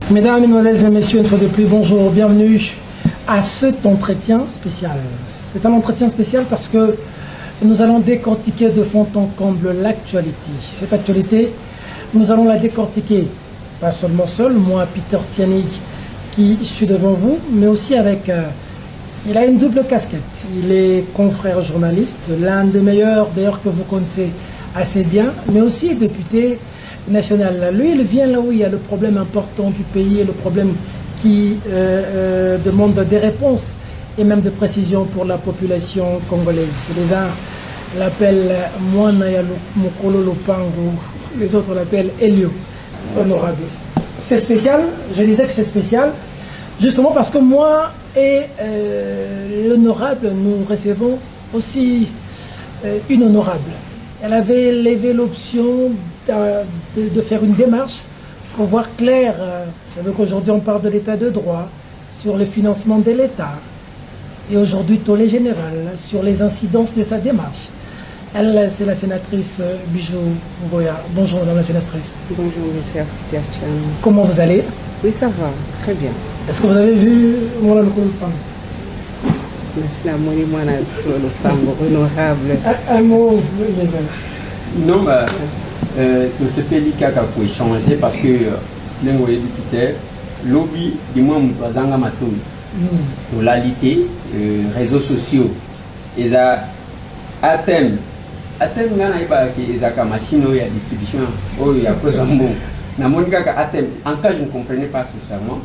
Mesdames, Mesdemoiselles et Messieurs, une fois de plus, bonjour, bienvenue à cet entretien spécial. C'est un entretien spécial parce que nous allons décortiquer de fond en comble l'actualité. Cette actualité, nous allons la décortiquer, pas seulement seul, moi, Peter Tiani, qui suis devant vous, mais aussi avec... il a une double casquette. Il est confrère journaliste, l'un des meilleurs d'ailleurs que vous connaissez assez bien, mais aussi député national. Lui, il vient là où il y a le problème important du pays, le problème qui demande des réponses et même des précisions pour la population congolaise. Les uns l'appellent Mwana Mokolo Lopango, les autres l'appellent Elio, honorable. C'est spécial, je disais que c'est spécial, justement parce que moi et l'honorable, nous recevons aussi une honorable. Elle avait levé l'option de faire une démarche pour voir clair. Vous savez qu'aujourd'hui on parle de l'état de droit, sur le financement de l'État, et aujourd'hui tollé général sur les incidences de sa démarche. Elle, c'est la sénatrice Bijou Ngoya. Bonjour madame la sénatrice. Bonjour monsieur Tiachane. Comment vous allez? Oui, ça va, très bien. Est-ce que vous avez vu Mwana Lokolo Lopango? Merci la moni Mwana Lokolo Lopango, honorable. Un mot, les amis. Non, bah, tout ce pays qui a échanger parce que l'envoyé député, lobby, du moins, Mwazanga Matoui, pour l'alité, réseaux sociaux, ils ont atteint, ils ont machine, il y a distribution, il y a cause de mots. En cas, je ne comprenais pas sincèrement.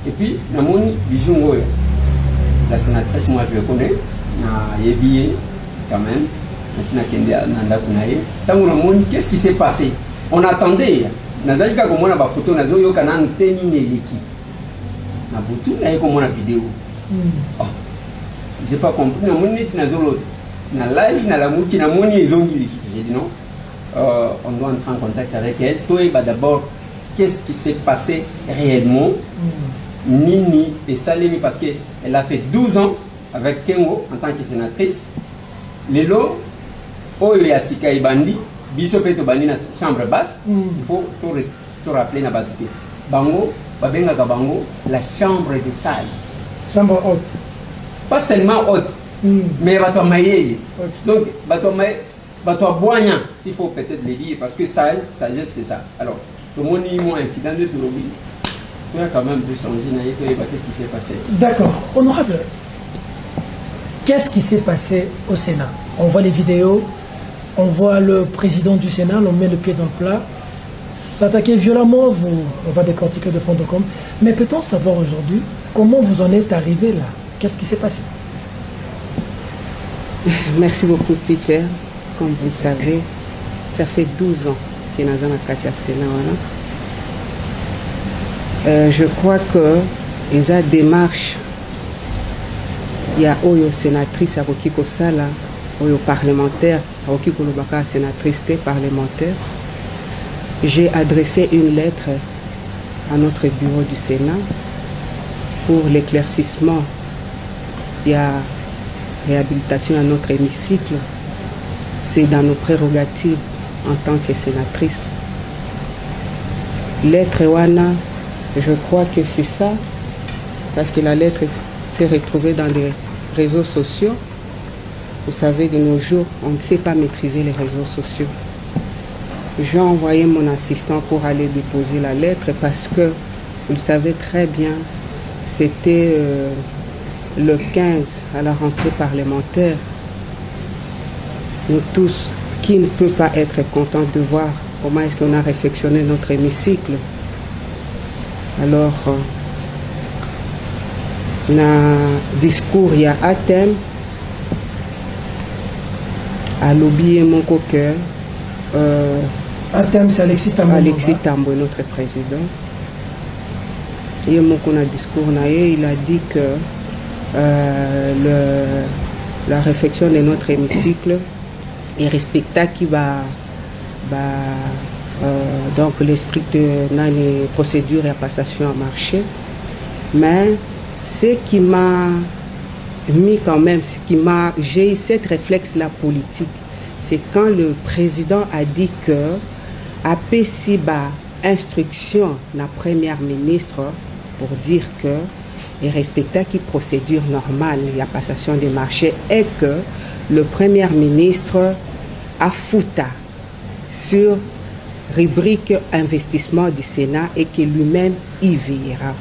Et puis, Bijou, la sénatrice, moi je le connais, il est billet quand même. Qu'est-ce qui s'est passé? On attendait. Nazalika comme on a photo nazo yo kanan teni neleki. Na butu na comme on a vidéo. Oh. J'ai pas compris na moni ti nazolo. Na live na la muki na moni ezongi. J'ai dit non. On doit entrer en contact avec elle. Toi d'abord qu'est-ce qui s'est passé réellement? Nini et Salemi parce qu'elle a fait 12 ans avec Kengo en tant que sénatrice. Lelo il y a Sika Ibandi, Bisope to Bandi na chambre basse, il faut tout rappeler na Batouté. Bango, Babenga Bango, la chambre des sages. Chambre haute. Pas seulement haute, mais Bato Maye. Donc, Bato Boignan, s'il faut peut-être le dire, parce que sagesse c'est ça. Alors, tout le monde y a un incident de tout le monde. Tu as quand même dû changer, qu'est-ce qui s'est passé? D'accord, honorable. Qu'est-ce qui s'est passé au Sénat? On voit les vidéos. On voit le président du Sénat, on met le pied dans le plat, s'attaquer violemment, on va décortiquer de fond en comble. Mais peut-on savoir aujourd'hui comment vous en êtes arrivé là? Qu'est-ce qui s'est passé? Merci beaucoup Peter. Comme vous le savez, ça fait 12 ans qu'il y a un Katia Sénat. Je crois que les démarches, il y a Oyo sénatrice à Rokiko Sala, Oyo parlementaire, Rokiko Lobaka sénatrice parlementaire. J'ai adressé une lettre à notre bureau du Sénat pour l'éclaircissement. Il y a réhabilitation à notre hémicycle. C'est dans nos prérogatives en tant que sénatrice. Lettre Wana, je crois que c'est ça, parce que la lettre s'est retrouvée dans les réseaux sociaux. Vous savez, de nos jours, on ne sait pas maîtriser les réseaux sociaux. J'ai envoyé mon assistant pour aller déposer la lettre parce que, vous le savez très bien, c'était le 15 à la rentrée parlementaire. Nous tous, qui ne peut pas être content de voir comment est-ce qu'on a réfectionné notre hémicycle. Alors, dans le discours, il y a un thème. À l'oublier mon coqueur. Un thème, c'est Alexis Tambo. Alexis Tambo, notre président. Et mon discours, il a dit que la réflexion de notre hémicycle est respectable qui va donc l'esprit de les procédures et la passation à marché. Mais ce qui m'a mis quand même, j'ai eu cette réflexe la politique, c'est quand le président a dit que APCIBA instruction la première ministre pour dire que et respecter qui procédure normale la passation des marchés et que le premier ministre a fouta sur rubrique investissement du Sénat et que lui-même y veillera.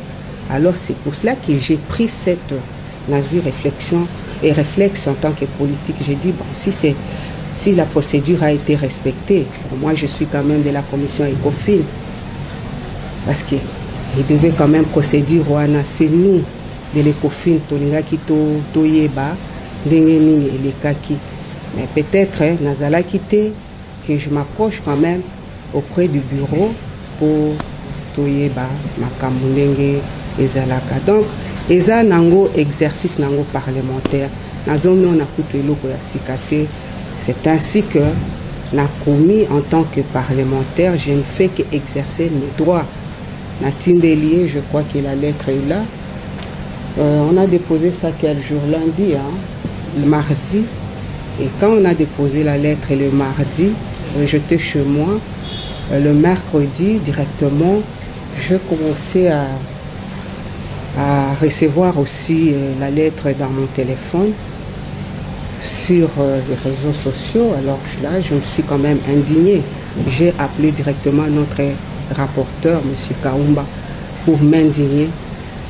Alors c'est pour cela que j'ai pris cette réflexion et réflexe en tant que politique. J'ai dit, bon, si la procédure a été respectée, moi je suis quand même de la commission ECOFIN, parce qu'il devait quand même procéder, c'est nous de l'ECOFIN, Toyeba, Dengeni et Lekaki. Mais peut-être, Nazala quitté, que je m'approche quand même auprès du bureau pour Toyeba, Makamundenge et Zalaka. Donc, Eza nango exercice nango parlementaire. Nazomi on a coupé l'eau pour la cicater. C'est ainsi que n'a commis en tant que parlementaire, je ne fais qu'exercer mes droits. Natindelier, je crois que la lettre est là. On a déposé ça quel jour? Lundi, hein, le mardi. Et quand on a déposé la lettre le mardi, j'étais chez moi. Le mercredi, directement, je commençais à recevoir aussi la lettre dans mon téléphone sur les réseaux sociaux. Alors là, je me suis quand même indignée. J'ai appelé directement notre rapporteur, M. Kaumba, pour m'indigner,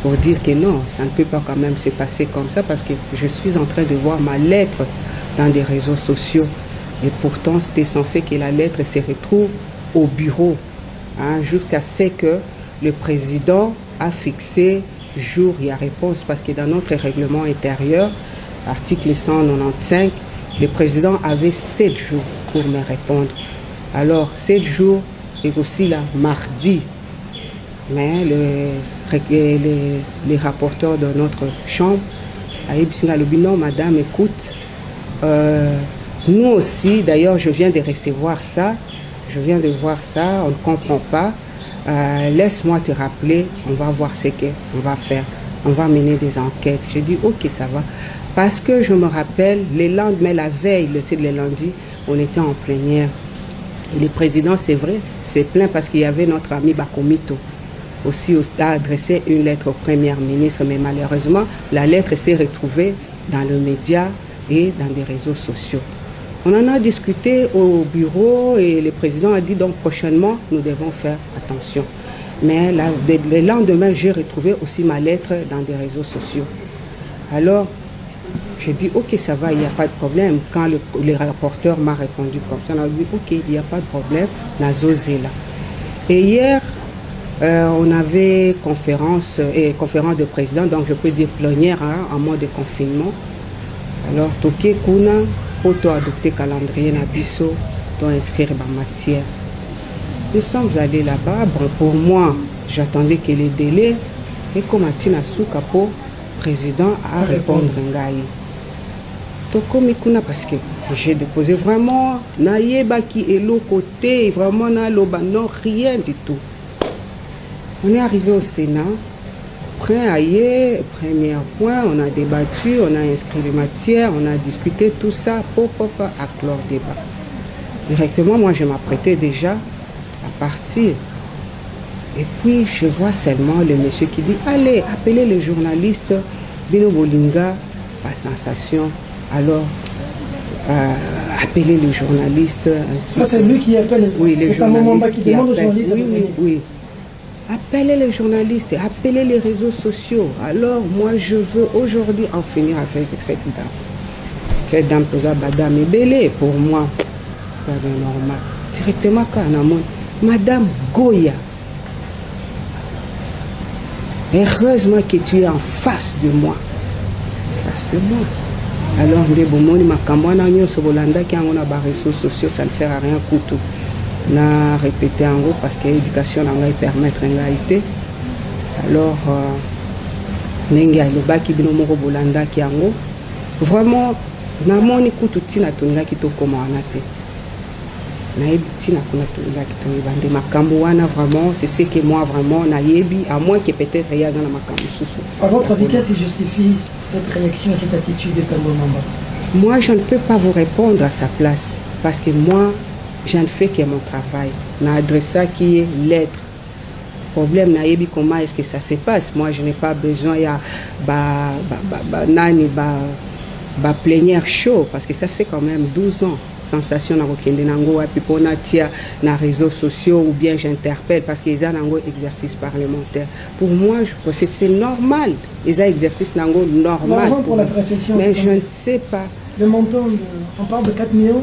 pour dire que non, ça ne peut pas quand même se passer comme ça, parce que je suis en train de voir ma lettre dans des réseaux sociaux. Et pourtant, c'était censé que la lettre se retrouve au bureau, hein, jusqu'à ce que le président a fixé jour et à réponse, parce que dans notre règlement intérieur, article 195, le président avait 7 jours pour me répondre. Alors, 7 jours et aussi là, mardi. Mais les rapporteurs de notre chambre, non, madame, écoute, nous aussi, d'ailleurs, je viens de recevoir ça, on ne comprend pas. Laisse-moi te rappeler, on va voir ce qu'on va faire. On va mener des enquêtes. J'ai dit, ok, ça va. Parce que je me rappelle, les lendemains, la veille, le lundi, on était en plénière. Et le président, c'est vrai, s'est plaint parce qu'il y avait notre ami Bakomito aussi a adressé une lettre au Premier ministre, mais malheureusement, la lettre s'est retrouvée dans le média et dans des réseaux sociaux. On en a discuté au bureau et le président a dit donc prochainement, nous devons faire attention. Mais le lendemain, j'ai retrouvé aussi ma lettre dans des réseaux sociaux. Alors, j'ai dit, ok, ça va, il n'y a pas de problème. Quand le rapporteur m'a répondu comme ça, on a dit, ok, il n'y a pas de problème, Nazozela. Et hier, on avait conférence de président, donc je peux dire plénière, hein, en mode de confinement. Alors, Toké Kuna, pour adopter le calendrier Nabiso, pour inscrire ma matière. Nous sommes allés là-bas. Bon, pour moi, j'attendais que les délais, et comme Atina Soukapo, président, a répondre Ngaï. Parce que j'ai déposé vraiment, Naïeba qui est l'autre côté, vraiment, non, rien du tout. On est arrivé au Sénat, premier point, on a débattu, on a inscrit les matières, on a discuté tout ça, à clore débat. Directement, moi, je m'apprêtais déjà à partir. Et puis, je vois seulement le monsieur qui dit, allez, appelez les journalistes, Bino Bolinga, à sensation. Alors, appelez les journalistes. Ça, c'est lui qui appelle. Oui, les c'est un moment qui demande aux journalistes. Oui. Appelez les journalistes, appelez les réseaux sociaux. Alors, moi, je veux aujourd'hui en finir avec cette dame. Cette dame, Madame Ebele, pour moi, c'est normal. Directement, Madame Goya. Heureusement que tu es en face de moi. Alors, les réseaux sociaux, ça ne sert à rien pour tout. Na répété en gros parce que l'éducation n'a pas permettre une réalité. Alors, nenga le baki bino moko bolanda ki ango. Vraiment, na moni kutu tina tunga ki to koma anate. Na yebi tina kuna tunga ki to bande makambo wana vraiment, c'est ce que moi vraiment na yebi à moins que peut-être il y a dans makambo susu. À votre avis, qu'est-ce qui justifie cette réaction et cette attitude de Tambo Mamba? Moi, je ne peux pas vous répondre à sa place parce que moi je ne fais que mon travail. Na adressa qui est lettre. Problème naïbi comment est-ce que ça se passe. Moi je n'ai pas besoin ya nani plénière chaud parce que ça fait quand même 12 ans. Sensation na kokende nango wapi pona tia na réseaux sociaux ou bien j'interpelle parce qu'ils ont un exercice parlementaire. Pour moi je pense que c'est normal. Ils ont exercice nango normal. L'argent pour la réflexion. Mais je ne sais pas. Le montant, on parle de 4 millions.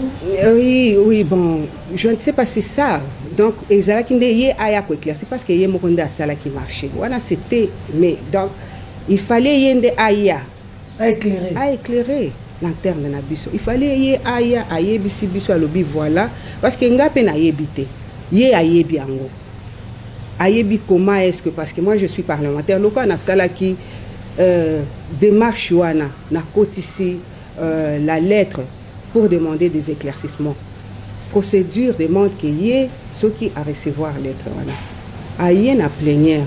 Oui, bon, je ne sais pas si c'est ça. Donc, ils ont dit aya ko éclaircir parce que y a mokonda sala qui marchait. Voilà, c'était mais donc il fallait yende aya À éclairer. Lanterne na biso. Il fallait y aya ayebisi biso alobi voilà parce que ngape na yebite. Ye ayebi yango. Ayebi comment est-ce que parce que moi je suis parlementaire loko na sala qui démarche wana na kotisi la lettre pour demander des éclaircissements. Procédure demande qu'il y ait ceux qui à recevoir lettre wana. Aye na plénière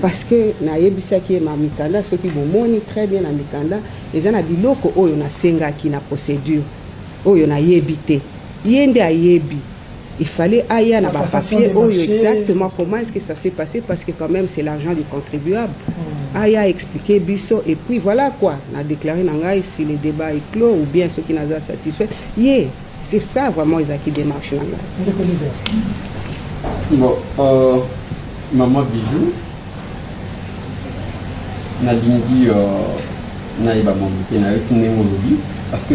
parce que na yebisa ki ma mikanda ceux qui bomoni très bien na mikanda les ana biloko oyo na senga ki na procédure oyo na yebite yende ayebi il fallait aya na ba papier oyo exactement comment est-ce que ça s'est passé parce que quand même c'est l'argent du contribuable. Aya expliquer biso et puis voilà quoi on a déclaré nangai si le débat est clos ou bien ceux qui n'a pas satisfait c'est ça vraiment ils a qui démarche nangai. Bon maman Bijou nalingi naïba mobilité na yoki parce que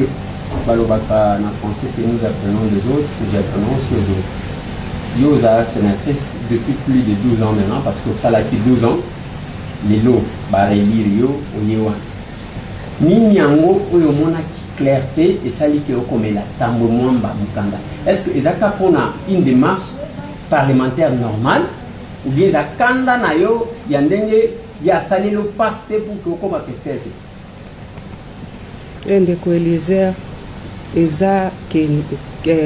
balobaka na français que nous apprenons des autres, nous apprenons aussi aux autres. Yoza sénatrice depuis plus de 12 ans maintenant parce que ça l'a été 12 ans. Lelo barelire yo oyewa. Nini yango oyo mona ki clarté et sali ke okomela tambo mwamba mukanda. Est-ce que ezaka pona une démarche parlementaire normale ou bien zakanda na yo yandenge ya sali lo paste pour que okoma pester? Ndeko Elizer eza ke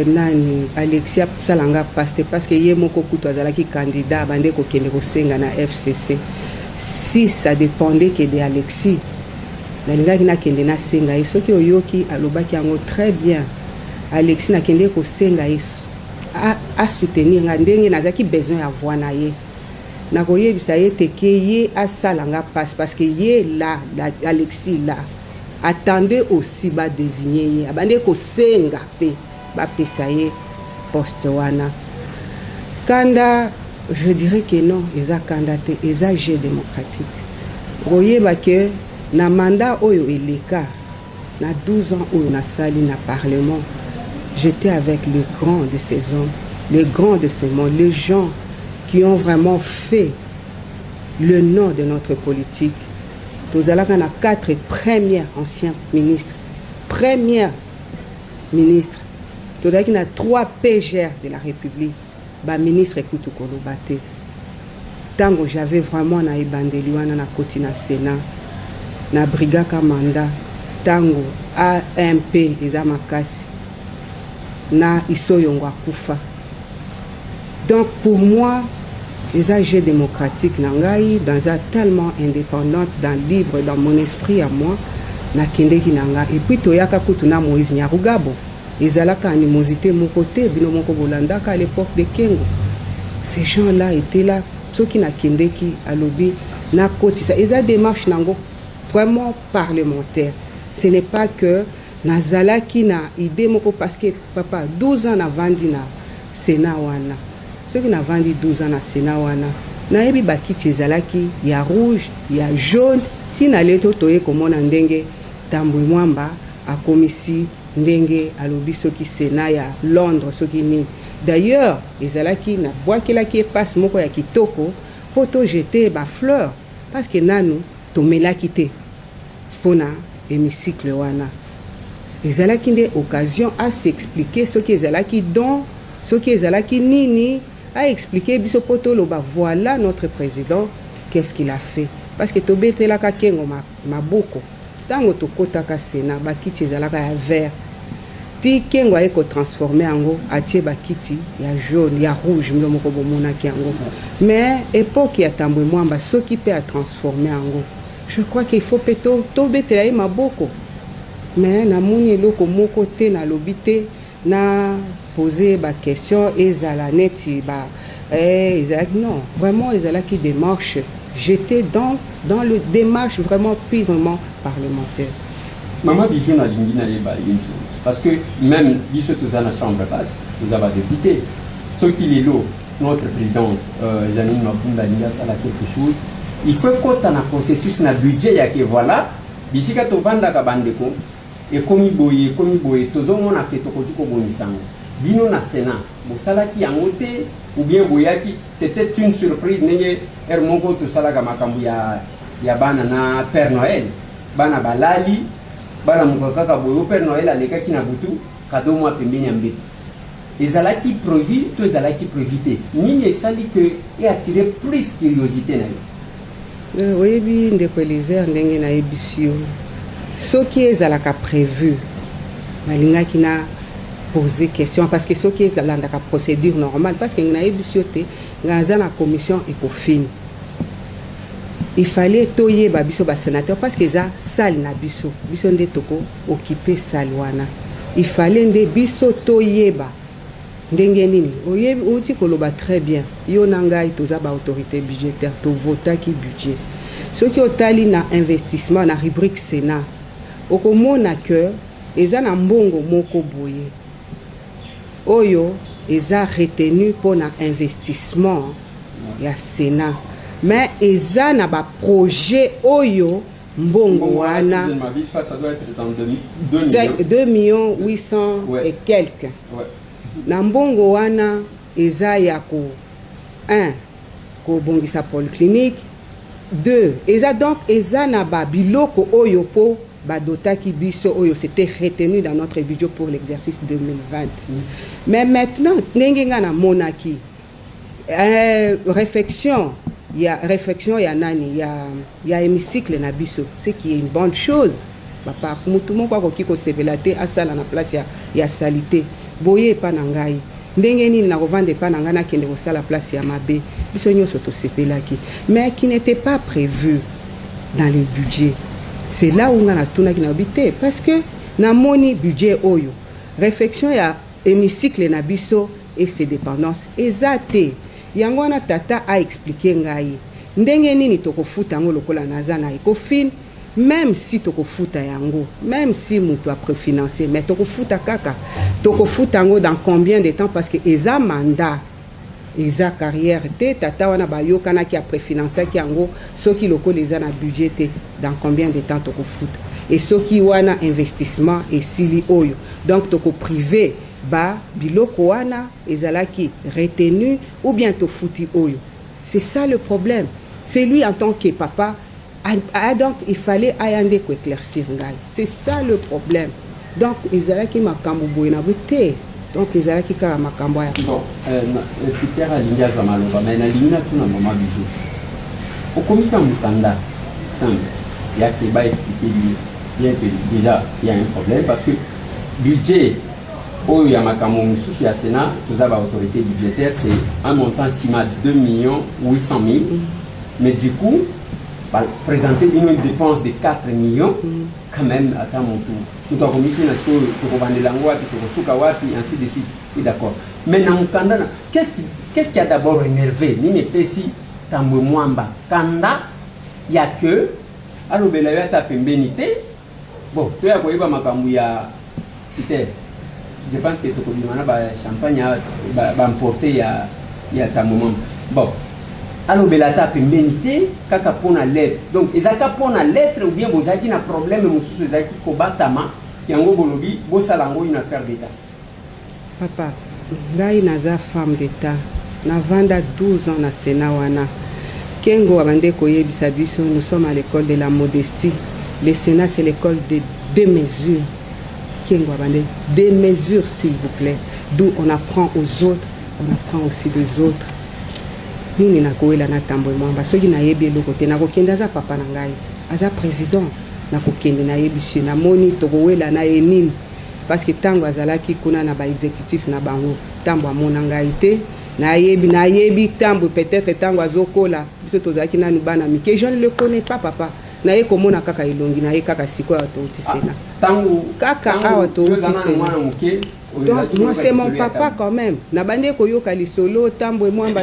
nani Alexia salanga paste parce que ye moko kutu azalaki candidat bande ko kende ko senga na FCC. Si ça dépendait que de Alexis nalingaki na kende na senga et soki oyoki alobaki yango très bien Alexis na kende ko senga a soutenir nga ndenge nazaki besoin ya voix na ye na koyebisa ye te ke ye asalanga passe parce que ye là Alexis là attendez aussi ba désigner ye abande ko senga pe ba pesa ye poste wana kanda je dirais que non eza kanda te eza jeu démocratique koyeba ke na mandat oyo eleka na 12 ans oyo nasali na parlement j'étais avec les grands de ces hommes les grands de ce monde les gens qui ont vraiment fait le nom de notre politique. Nous allons à 4 premiers anciens ministres. Premiers ministres. Nous allons à 3 PGR de la République. Bah ministre écoute Kolobate. Tant que j'avais vraiment na ibandeliwana na koti na Sénat, na briga kamanda, tango AMP ezamakasi, na isoyongo akufa. Donc pour moi, les AG démocratiques nangai dans un tellement indépendante, dans libre, dans mon esprit à moi, na kendeki nanga et puis toyaka kutuna Moïse Nyarugabo. Ils alaka animosité mon côté, bino moko bolandaka à l'époque de Kengo. Ces gens-là étaient là, ceux qui na kendeki alobi na koti ça. Ils a démarche nango vraiment parlementaire. Ce n'est pas que nazalaki na idée moko parce que papa 12 ans avant dina Sénat wana. Ceux qui n'ont vendu 12 ans à Sénat, naebi bakiti ezalaki ya rouge, ya jaune, tina leto toye komo na ndenge tambwe mwamba akomisi ndenge alobi soki Sénat ya Londres soki ni. D'ailleurs, ezalaki na bwakelaki passe moko ya kitoko poto jeter ba fleur parce que nanu tomelaki te pona hémicycle wana. Ezalaki nde occasion à s'expliquer ce qui ezalaki don, ce qui ezalaki nini a expliqué biso poto loba voilà notre président qu'est-ce qu'il a fait parce que tobete la ka kengo maboko tango to kota ka Sénat bakiti ezalaka ya vert ti kengo eko transformer ango atie bakiti ya jaune ya rouge mlo moko bomona ki ango mais époque ya tambwe mwamba soki pe a transformer ango je crois qu'il faut peto tobete la maboko mais na moni eloko moko te na lobité na poser ba question ezala neti ba non, vraiment ezala qui démarche. J'étais dans le démarche vraiment purement parlementaire. Maman Bijou n'a une chose. Parce que même Bijou tous à la chambre basse, vous avez député. Ce qu'il est là, notre président Janine Mabunda Niasa a quelque chose. Il faut qu'on ait un processus na budget ya que voilà, d'ici quand on vend la kabandeko et comme il boye, tous on a que toko tuko bonisango. Bino na Sénat, bosala ki angote ou bien boyaki, c'était une surprise. Nenge ermongo to sala kamakambu ya bana na Père Noël, bana balali, bana mukaka boyo Père Noël aleka ki na butu, kado mwa pembeni ya mbeto. Ezalaki prévu, to ezalaki prévité. Nini esali que et attirer plus curiosité na yo. Oui, ndeko Elizer ndenge na ebisio. Ce qui ezalaka prévu, malingaki na poser question parce que ce qui est la procédure normale parce que na ebisio te ngaza na commission ECOFIN. Il fallait toyer ba biso ba sénateur parce que ça salle na biso nde toko occuper salle wana. Il fallait nde biso toyer ba ndenge nini oyebi uti koloba très bien yo nangai toza ba autorité budgétaire to vota ki budget ce qui otali na investissement na rubrique Sénat okomona que eza na mbongo moko boye oyo eza retenu pour na investissement ya Sénat mais eza na ba projet oyo mbongo wana ça doit être dans 2 millions 800 et quelques. Na mbongo wana eza ya ko 1 ko bongisa polyclinique 2 eza donc eza na ba biloko oyo po badotaki biso oyo c'était retenu dans notre budget pour l'exercice 2020. Mais maintenant nengenga na monaki réflexion ya nani ya hémicycle na biso ce qui est une bonne chose papa mutu moko akoki ko sevelate asala na place ya salité boye pa na ngai ndenge nini na kovande pa na ngai na kende kosala place ya mabe biso nyonso tosepelaki mais qui n'était pas prévu dans le budget. C'est là où on a tout n'habité parce que na moni budget oyo réflexion ya hémicycle na biso et ses dépendances ezate yango na tata a expliqué ngai ndenge nini tokofuta ngo lokola naza na ECOFIN. Même si tokofuta yango, même si mutu a préfinancé, mais tokofuta kaka, tokofuta yango dans combien de temps parce que eza mandat, eza carrière te tata wana bayoka na ki a préfinancé ki yango, soki loko les na budget te dans combien de temps tokofuta. Et soki wana investissement et sili oyo. Donc toko privé ba biloko wana ezalaki retenu ou bien tofuti oyo. C'est ça le problème. C'est lui en tant que papa. Donc il fallait ayande ko éclaircir ngai. C'est ça le problème. Donc ezalaki makambo boye na buté. Donc ezalaki ka makambo ya. Bon, Peter alinga za maloba mais na linga tuna mama Bijou. Au comité mutanda simple, il y a qui va expliquer bien que déjà il y a un problème parce que budget au ya makambo mususu ya Sénat, tous aba autorité budgétaire, c'est un montant estimé de 2 800 000. Mais du coup présenter une dépense de 4 millions, quand même, attends mon tour. Tout en comité, ainsi de suite. Oui, d'accord. Maintenant, qu'est-ce qui a d'abord énervé? Nini Pessi, Tambo Mwamba, Kanda, il n'y a que, alors, Belaya Tapembenité. Bon, tu as quoi, Makamouya, je pense que tu as champagne, va emporter, il y a ta moment. Bon. Alors, belata pembenité, kaka pona lettre. Donc, ezaka pona lettre ou bien bozaki na problème mususu ezaki kobatama yango bolobi bosalango une affaire d'état. Papa, ngai naza femme d'état. Na vanda 12 ans na Sénat wana. Kengo abande koyebisa biso, nous sommes à l'école de la modestie. Le Sénat c'est l'école de deux mesures. Kengo abande deux mesures s'il vous plaît. D'où on apprend aux autres, on apprend aussi des autres. Nini nakoela na tambo mwamba soki na yebi eloko te nakokenda za papa na ngai aza président nakokende na yebi na moni tokowela na enini parce que tango azalaki kuna na ba exécutif na bango tambo amona ngai te na yebi tambo peut-être tango azokola biso tozaki na bana mike je ne le connais pas papa na ye komona kaka elongi na ye kaka siko ya touti Sénat tango kaka awa touti Sénat Donc moi c'est mon papa quand même. Na bande ko yoka lisolo tambwe mwamba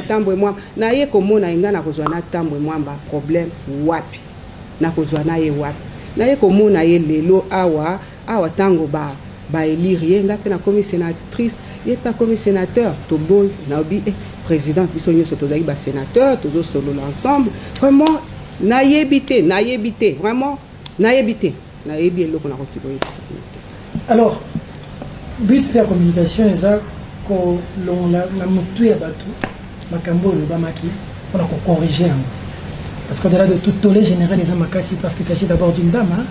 na ye komona inga na kozwa na tambwe mwamba problème wapi na kozwa na ye wapi na ye komona ye lelo awa tango ba élire ye nga pe na comme sénatrice ye pas comme sénateur to boy na obi président biso nyoso tozali ba sénateur tozo solo l'ensemble vraiment na yebité vraiment na yebité na yebi eloko na kokiboye. Alors but de communication est ça que la motu ya bato makambo le bamaki on a corriger parce qu'au-delà de tout tollé général les amakasi parce qu'il s'agit d'abord d'une dame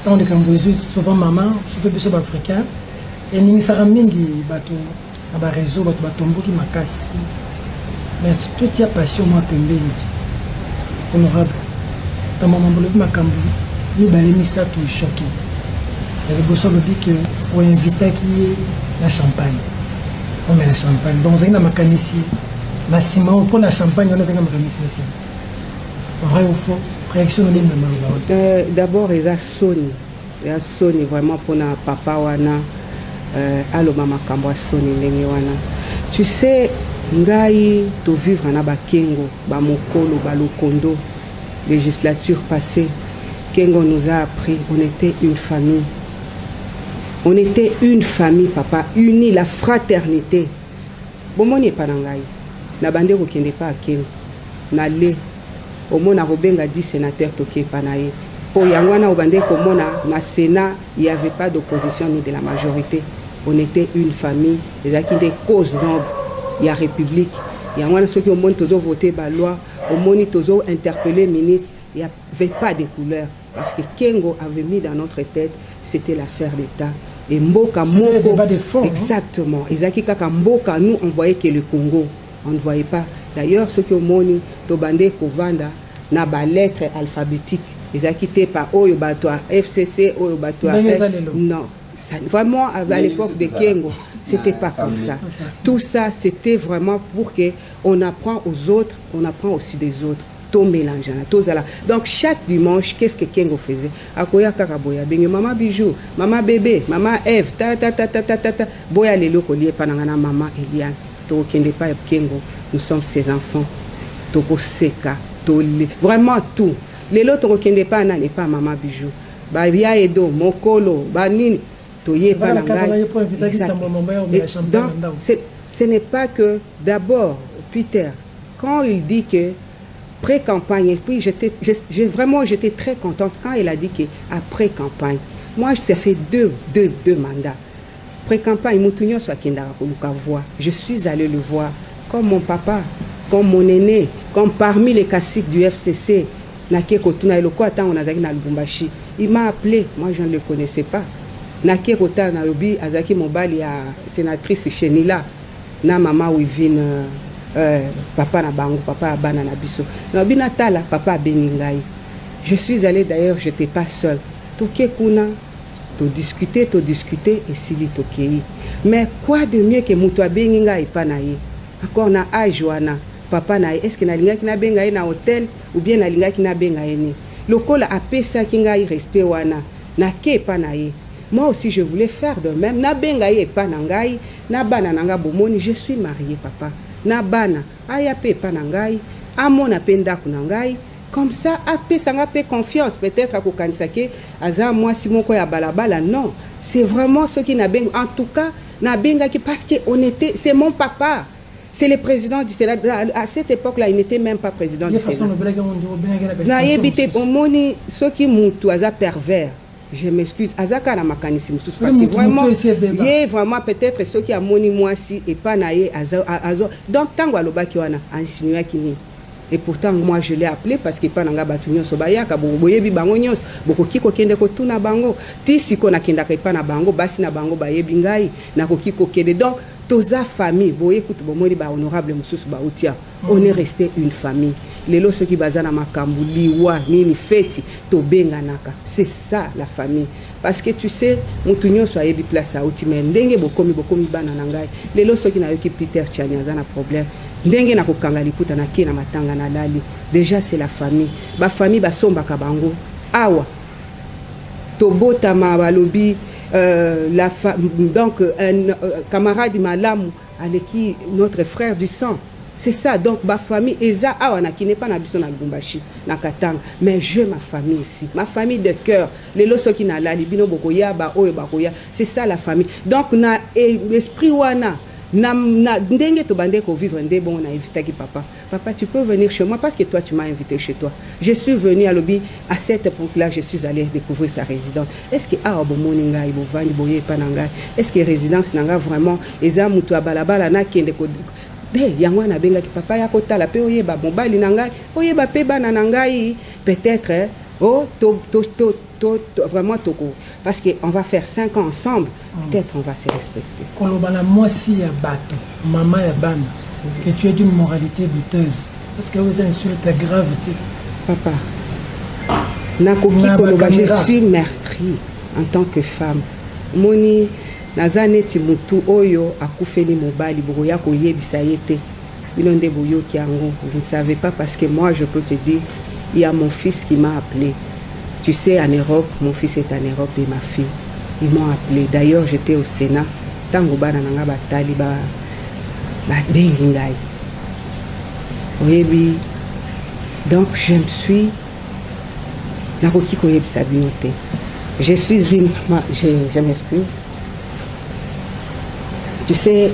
on est comme souvent maman surtout biso africain et ni sara mingi bato ba réseau bato batombo ki makasi mais tout y a passion moi pembeli honorable dans mon mbolo makambo ni balemi ça tout choqué. Il y a le dit que pour inviter qui la champagne. On met la champagne. Donc, on a un mécanisme. La ciment, pour la champagne, on a un mécanisme ici. Vrai ou faux? Réaction de l'île. D'abord, il y a Sony. Il y a Sony vraiment pour na papa wana. Allo mama kambo Sony ndenge wana. Tu sais, ngai to vivre na bakengo, ba mokolo, ba lokondo, législature passée. Kengo nous a appris, on était une famille. On était une famille, papa, unie, la fraternité. Bon, mon n'est pas nangai. Na bande ko kende pas Kengo. Na le. Au mona Robenga dit sénateur toké panaye. Pour yangwana au bande ko mona na Sénat, il n'y avait pas d'opposition ni de la majorité. On était une famille. Les acquis des causes nobles. Il y a République. Yangwana ceux qui au monde tozo voté ba loi, au monde tozo interpellé ministre. Il n'y avait pas de couleur. Parce que Kengo avait mis dans notre tête, c'était l'affaire d'État. Et Mboka Moko. Exactement. Ezaki Kaka Mboka, nous, on voyait que le Congo, on ne voyait pas. D'ailleurs, ceux qui ont moni, Tobande Kovanda, n'a pas lettre alphabétique. Ezaki t'es pas Oyo Batoa, FCC, Oyo Batoa. Non. Vraiment, à l'époque de Kengo, c'était pas comme ça. Tout ça, c'était vraiment pour qu'on apprend aux autres, on apprend aussi des autres. Tout mélangeant, tout ça là. Donc chaque dimanche, qu'est-ce que Kengo faisait? Akoya kakaboya, bengi maman bijou, maman bébé, maman Eve, ta. Boya lelo kolié panangana maman Eliane. To kende pas Kengo, nous sommes ses enfants. Toko seka, vraiment tout. Lelo to kende pas na n'est pas maman bijou. Ba via edo, mokolo, ba nini, to ye panangai. Donc ce n'est pas que d'abord Peter, quand il dit que pré-campagne, et puis j'étais très contente quand elle a dit qu'après campagne, moi ça fait deux mandats. Pré-campagne, je suis allée le voir comme mon papa, comme mon aîné, comme parmi les caciques du FCC. Il m'a appelé, moi je ne le connaissais pas. Nake Kota Nayobi, Azaki Mobali, sénatrice Chenila, na maman Wivine. Papa na bango, papa abana na biso. Na binatala, papa beningai. Je suis allée d'ailleurs, j'étais pas seule. Toké kuna, to discuter et sili tokei. Mais quoi de mieux que muto beningai pa na ye. Encore na âge wana, papa na ye, est-ce que na linga ki na benga ye na hôtel ou bien na linga ki na benga ye ni. Lokola apesa kingai respect wana, na ke pa na ye. Moi aussi je voulais faire de même. Na benga ye pa na ngai, na bana nanga bomoni, je suis mariée papa. Na bana aya pe panangai amona penda kunangai comme ça ape sanga pe confiance peut-être à kokanisake aza moi si moko ya balabala non c'est vraiment ce qui n'a ben en tout cas n'a benga qui parce que on était c'est mon papa c'est le président du Sénat à cette époque là il n'était même pas président du Sénat na yebite omoni ceux qui mutu aza pervers. Je m'excuse, Azaka na makanisi mususu parce que vraiment, il y a vraiment peut-être ceux qui a moni moi si et pas naïe azo. Donc tango alobaki wana insinué kini. Et pourtant moi je l'ai appelé parce que pas nanga batunyo sobaya ka boyebi bango nyos boko kiko kende ko tuna bango ti siko na kenda ka pa na bango basi na bango bayebi ngai na ko kiko kende donc toza famille boye kutu bomoni ba honorable mususu ba utia on est resté une famille. Lelo ceux qui bazana makambu liwa nini feti to benga naka c'est ça la famille parce que tu sais mutunyo so ayebi place a uti mais ndenge bokomi bana nangai lelo ceux qui na yoki Peter Tchanyaza na problème ndenge na kokanga liputa na kina matanga na lali déjà c'est la famille ba famille ba somba ka bango awa to bota ma balobi donc un camarade Malamu avec qui notre frère du sang. C'est ça, donc ma famille, Eza Awana, qui n'est pas na biso na Lubumbashi, na Katanga, mais je ma famille ici, ma famille de cœur, les loso qui na la libino bokoya, ba oyo bakoya, c'est ça la famille. Donc na esprit wana, na ndenge to bande ko vivre ndé bon na invité qui papa tu peux venir chez moi parce que toi tu m'as invité chez toi. Je suis venu à Lobi à cette époque-là, je suis allé découvrir sa résidence. Est-ce que bo moninga ibo vandi boye pananga, est-ce que résidence nanga vraiment eza mutu abalabala na kende ko yango na benga ki papa ya kotala pe oyeba mobali na ngai oyeba pe bana na ngai peut-être vraiment toko parce que on va faire 5 ans ensemble, peut-être on va se respecter. Kolobana moi si ya bato maman ya bana que tu es d'une moralité douteuse parce que vous insultez gravité papa nakoki koloba je suis meurtrie en tant que femme moni nazaneti mutu oyo akufeli mobali boya koyebisa yete bilonde boyo kiango. Vous ne savez pas parce que moi je peux te dire il y a mon fils qui m'a appelé. Tu sais, en Europe, mon fils est en Europe et ma fille. Ils m'ont appelé. D'ailleurs, j'étais au Sénat. Tango bana nanga batali ba bengi ngai. Oyebi. Donc je me suis nakoki koyebisa binote. Je suis une je m'excuse. Tu sais,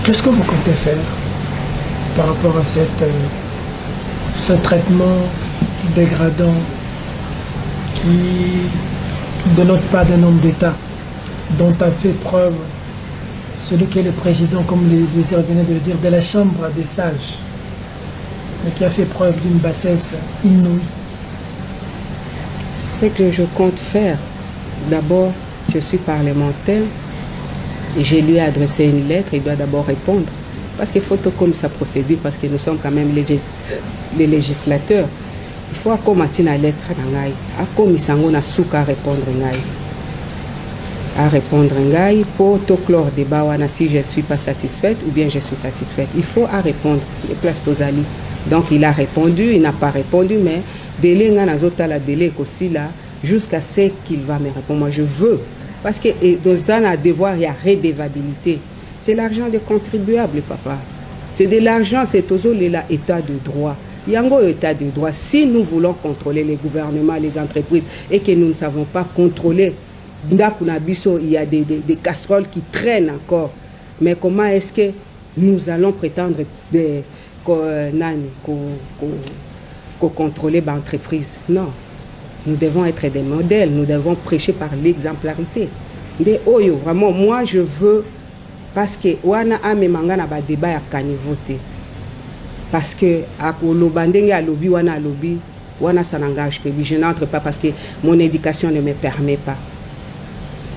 qu'est-ce que vous comptez faire par rapport à ce traitement dégradant qui dénote pas d'un homme d'État dont a fait preuve celui qui est le président, comme les venait de le dire, de la Chambre des sages, mais qui a fait preuve d'une bassesse inouïe? Ce que je compte faire, d'abord, je suis parlementaire. Je lui ai adressé une lettre, il doit d'abord répondre. Parce qu'il faut comme sa procédure, parce que nous sommes quand même les législateurs. Il faut accompagner la lettre à répondre à répondre pour tout clore débat si je ne suis pas satisfaite ou bien je suis satisfaite. Il faut à répondre. Les places Tozali. Donc il a répondu, il n'a pas répondu, mais délai la délai aussi là jusqu'à ce qu'il va me répondre. Moi je veux. Parce que dans un devoir, il y a redevabilité. C'est l'argent des contribuables, papa. C'est de l'argent, c'est toujours l'état de droit. Il y a un état de droit. Si nous voulons contrôler les gouvernements, les entreprises, et que nous ne savons pas contrôler, il y a des casseroles qui traînent encore. Mais comment est-ce que nous allons prétendre contrôler l'entreprise? Non. Nous devons être des modèles, nous devons prêcher par l'exemplarité. Vraiment, moi je veux, parce que wana amemanga na ba débat ya kanivoté. Parce que à lobandenge à lobby wana ça n'engage que lui. Je n'entre pas parce que mon éducation ne me permet pas.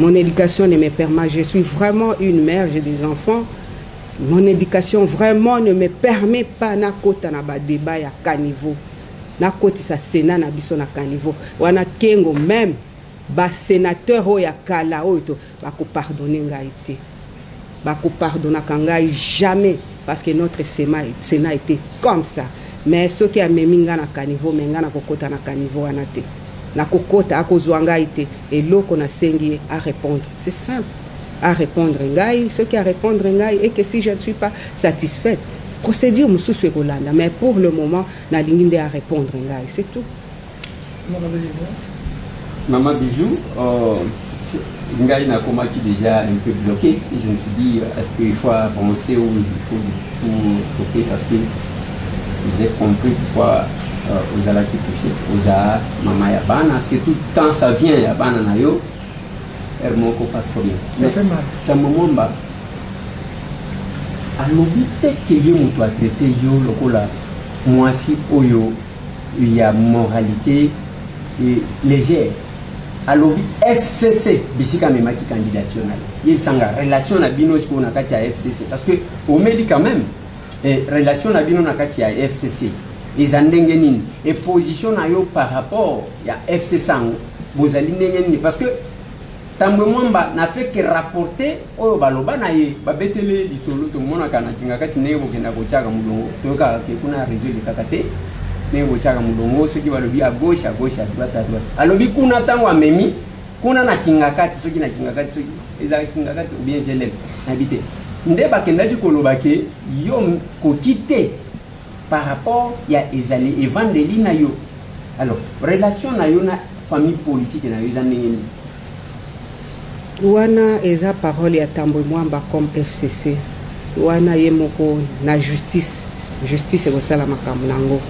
Mon éducation ne me permet pas. Je suis vraiment une mère, j'ai des enfants. Mon éducation vraiment ne me permet pas na kota na ba débat ya kanivo. Na koti sa Sénat na biso na kanivo wana kengo même ba sénateur oya kala oyo bako pardonner ngai te bako pardonner ngai jamais parce que notre Sénat était comme ça. Mais ce qui a meminga na kanivo menga na kokota na kanivo wana te na kokota akozwa ngai te et loko na sengi à répondre. C'est simple, à répondre ngai ce qui a répondre ngai et que si je ne suis pas satisfaite procédure mususu ekolanda, mais pour le moment nalingi nde à répondre ngai, c'est tout. Maman Bijou, ngai na komaki déjà un peu bloqué et je me suis dit est-ce qu'il faut avancer ou il faut tout stopper parce que j'ai compris pourquoi aux alaki touché aux a maman ya bana c'est tout le temps ça vient ya bana na yo hermoko pas trop bien. Ça fait mal. Ta maman ba alobi te ke ye moto a traité yo lokola mwasi oyo il y a moralité et légère alors FCC bisika memaki candidature na il sanga relation na bino siko na kati ya FCC parce que au meli quand même relation na bino na kati ya FCC ezandenge nini et position na yo par rapport ya FC sango bozali ndenge nini parce que Tambwe Mwamba n'a fait que rapporter oyo baloba na ye babetele lisolo to mona kana kinga kati nebo kenda kochaka mulongo to ka ke kuna réseau de kakate nebo chaka mulongo soki balobi à gauche à droite à droite alobi kuna tango amemi kuna na kinga kati soki na kinga kati soki eza kinga kati ou bien jelem habité nde bakenda ji koloba ke yo ko quitter par rapport ya ezali evangeli na yo alors relation na yo na famille politique na yo ezandenge wana eza parole ya Tambwe Mwamba comme FCC wana ye moko na justice ekosala makambo nango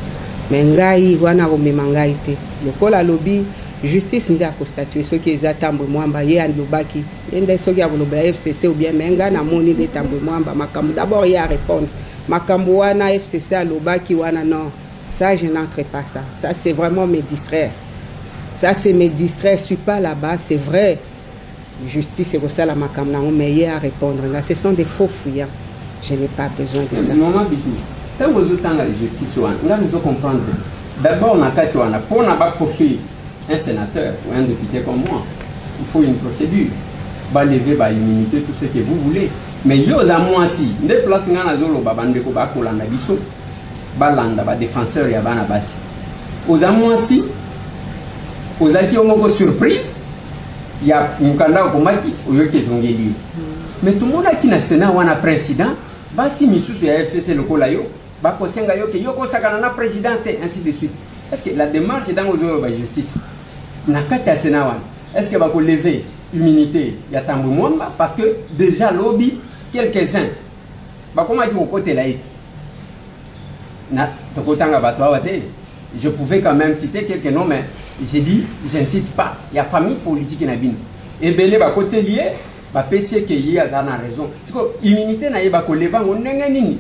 me ngai wana komema ngai te lokola lobi justice nde akostatue soki eza Tambwe Mwamba ye alobaki ye nde soki akoloba ya FCC ou bien me ngai namoni nde Tambwe Mwamba makambo d'abord ye a répondre makambo wana FCC alobaki wana non ça je n'entre pas ça c'est vraiment me distraire ça c'est me distraire je suis pas là-bas c'est vrai justice et ça la makamna mais hier à répondre ce sont des faux fuyants je n'ai pas besoin de ça maman bijou tant vous autant la justice on nous comprendre d'abord on a quatre on a pour n'a pas poursuivre un sénateur ou un député comme moi il faut une procédure ba lever ba immunité tout ce que vous voulez mais yo za moi si des places ngana zolo ba bande ko ba kolanda biso ba landa ba défenseur ya bana basi aux moi si aux aki omoko surprise ya mukanda okomaki oyoki ezongeli mais tout le monde qui na Sénat wana président basi misusu ya FCC lokola yo bakosenga yo ke yo kosakana na président ainsi de suite est-ce que la démarche dans aux ba justice na kati ya Sénat wana est-ce que bako lever immunité ya Tambwe Mwamba parce que déjà lobby quelques-uns bakomaki kokote la iti na tokotanga bato awate je pouvais quand même citer quelques noms mais j'ai dit, je ne cite pas. Il y a famille politique qui n'a pas. Et belé ba côté lié, ba PC qui y a raison. C'est que immunité na yeba ko leva on nini.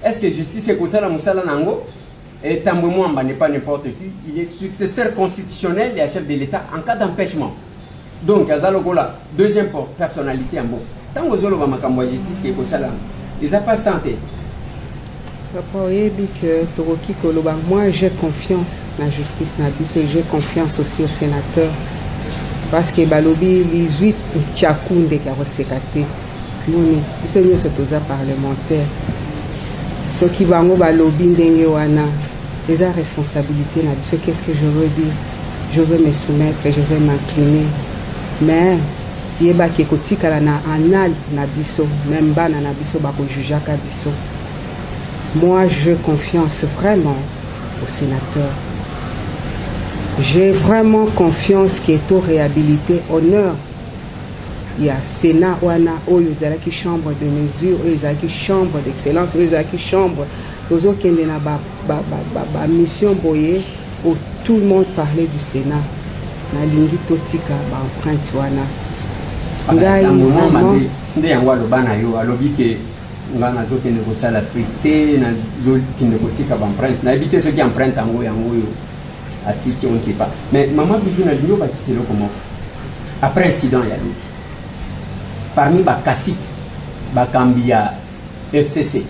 Est-ce que justice est kosala musala nango? Et Tambwe Mwamba n'est pas n'importe qui. Il est successeur constitutionnel et chef de l'État en cas d'empêchement. Donc azalo kola deuxième personnalité en bon. Tant ozolo ba makambo justice qui kosala. Ils a pas tenté. Papa Oyebi que Toroki Koloba, moi j'ai confiance dans la justice Nabiso et j'ai confiance aussi au sénateur parce que Balobi 18 Tchakounde qui a resécaté. Nous sommes tous parlementaires. Ceux qui vont Balobi Ndenge Wana, les responsabilités Nabiso, qu'est-ce que je veux dire? Je veux me soumettre et je veux m'incliner. Mais Yeba Kekoti Kalana Anal Nabiso, même Bana Nabiso Bako Jujaka Biso. Moi, je confiance vraiment au sénateur. J'ai vraiment confiance qu'il est au réhabilité, honneur. Il y a Sénat, il y a qui chambre de mesure, il y a qui chambre d'excellence, il y a qui chambre. Ils ont une mission boyée où tout le monde parlait du Sénat. Na lingi totika ba empreinte wana. Ngai vraiment. Ngana zote ne kosala frité na zote ne kotika empreinte na éviter ceux qui empruntent yango yo atiki on ne sait pas mais maman bijou na linyo ba kiselo comment après incident ya lui parmi ba kasik ba kambia FCC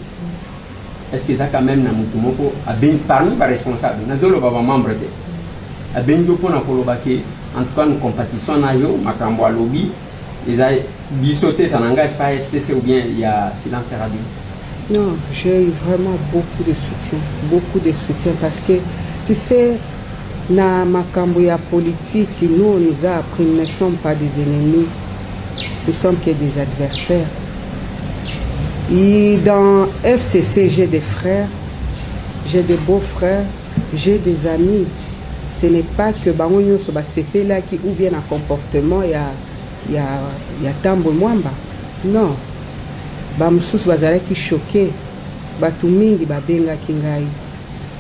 est-ce que ça quand même na mutu moko a ben parmi ba responsable na zolo ba membre te a ben yo pona koloba ke en tout cas nous compétition na yo makambo a lobby ils ont bisoté, ça n'engage pas FCC ou bien il y a silence radio? Non, j'ai eu vraiment beaucoup de soutien parce que, tu sais, na makamboya politique, nous, on nous a appris, nous ne sommes pas des ennemis, nous sommes que des adversaires. Et dans FCC, j'ai des frères, j'ai des beaux-frères, j'ai des amis. Ce n'est pas que Bangonyo Soba fait là qui ou bien un comportement, il y a Tambwe Mwamba. Non. Bamsous bazala qui choqué. Batumingi babenga kingai.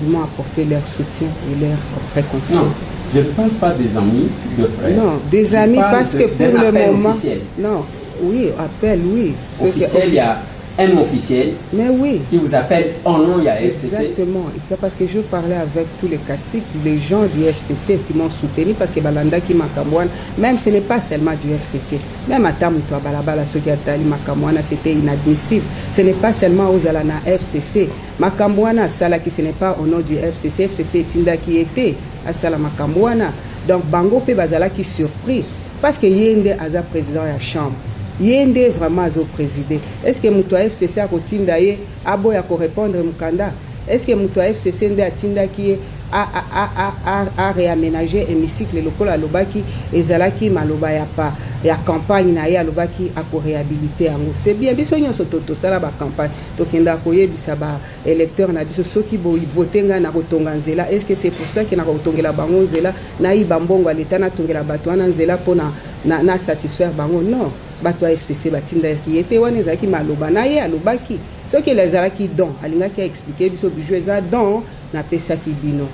Ils m'ont apporté leur soutien et leur réconfort. Non, je ne parle pas des amis, de frères. Non, des amis parce que pour le moment. Officiel. Non, oui, appel, oui. Officiel, il y a un officiel Mais oui. qui vous appelle en nom de FCC. Exactement. Parce que je parlais avec tous les caciques, les gens du FCC qui m'ont soutenu parce que Balanda qui Makamouana, même ce n'est pas seulement du FCC, même à Tamtoua Balabala Sokiatali Makamouana, c'était inadmissible. Ce n'est pas seulement aux Alana FCC. Makamouana, Salaki, ce n'est pas au nom du FCC. FCC Tinda qui était à Sala Makamouana. Donc Bango Pe Bazala qui surpris parce que Yende Aza président de la chambre. Yende vraiment à présider. Est-ce que Moutoua FCC a continué à répondre Mukanda? Est-ce que Moutoua FCC a tinda qui a réaménagé l'hémicycle local à Lobaki et Zalaki Maloba ya pas ya campagne na ya Lobaki a réhabiliter ango. C'est bien biso nyo soto sala ba campagne to kenda koye bisaba électeur na biso soki bo voter nga na kotonga nzela. Est-ce que c'est pour ça que na kotongela bango nzela na iba mbongo aleta na tongela bato wana nzela pona na satisfaire bango? Non. Bato FCC batinda qui était wana ezaki maloba na ye alobaki ce que les alaki don alinga qui a expliqué biso bijou eza don na pesa ki bino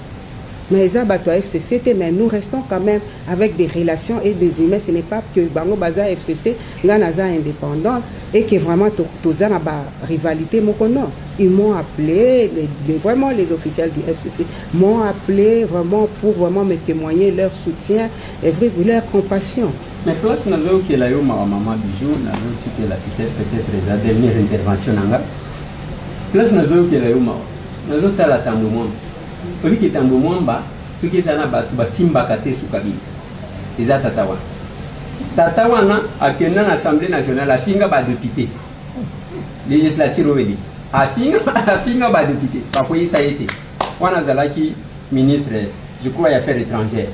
mais eza bato FCC mais nous restons quand même avec des relations et des humains. Ce n'est pas que bango baza FCC nga naza indépendante et que vraiment toza na ba rivalité moko. Non, ils m'ont appelé vraiment les officiels du FCC m'ont appelé vraiment pour vraiment me témoigner leur soutien et leur compassion. Mais place nazo qui la yo maman bijou nazo tike la peut-être la dernière intervention nanga place nazo qui la yo nazo tala tambo mo oli ki tambo mwamba ce qui sana batu basimba kate sukabili eza tatawa na akenda na Assemblée nationale afinga ba député législature obedi afinga ba député bakoyisa yete wana zalaki ministre je crois ya affaires étrangères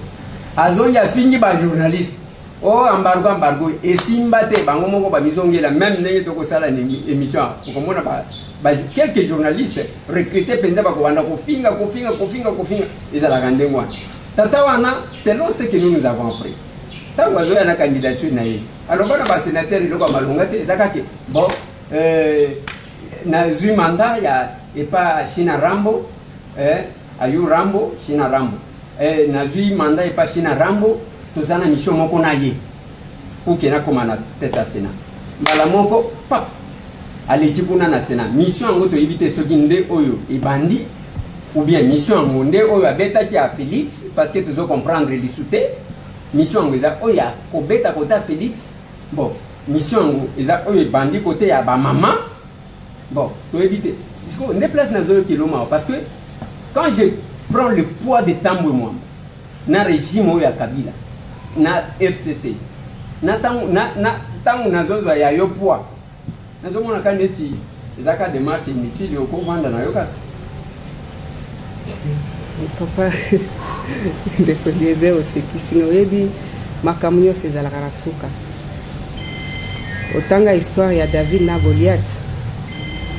azongi afingi ba journaliste. Oh, embargo, et Simbate, Bangomo, Bamizongela, même n'est pas ça l'émission. Quelques journalistes recrutés Penzaba Kovanda, Kofinga, ils ont la grande moi. Tatawana, selon ce que nous avons appris. Tant que vous avez une candidature, alors, le sénateur, il a malongate, Zakake. Bon, dans un mandat, il n'y a pas China Rambo, Ayu Rambo, China Rambo. Dans un mandat, il n'y a pas China Rambo. Tozana mission moko na ye pour que na komana tête à Sénat mbala moko pap aleki kuna na Sénat mission ngo to éviter soki nde oyo ebandi ou bien mission ngo nde oyo abeta ki a Félix parce que tu comprendre les souté mission ngo eza oya ko beta kota Félix bon mission ngo eza oyo ebandi côté ya ba maman bon to éviter siko nde place na zo kiloma parce que quand je prends le poids de Tambwe moi na régime oyo ya Kabila na FCC na tangu nazozo ya yo poa nazo mona kaneti ezaka démarche inutile yoko vanda na yoka papa de folieze aussi qui sinoyebi makamunyo sezala karasuka otanga histoire ya David na Goliath.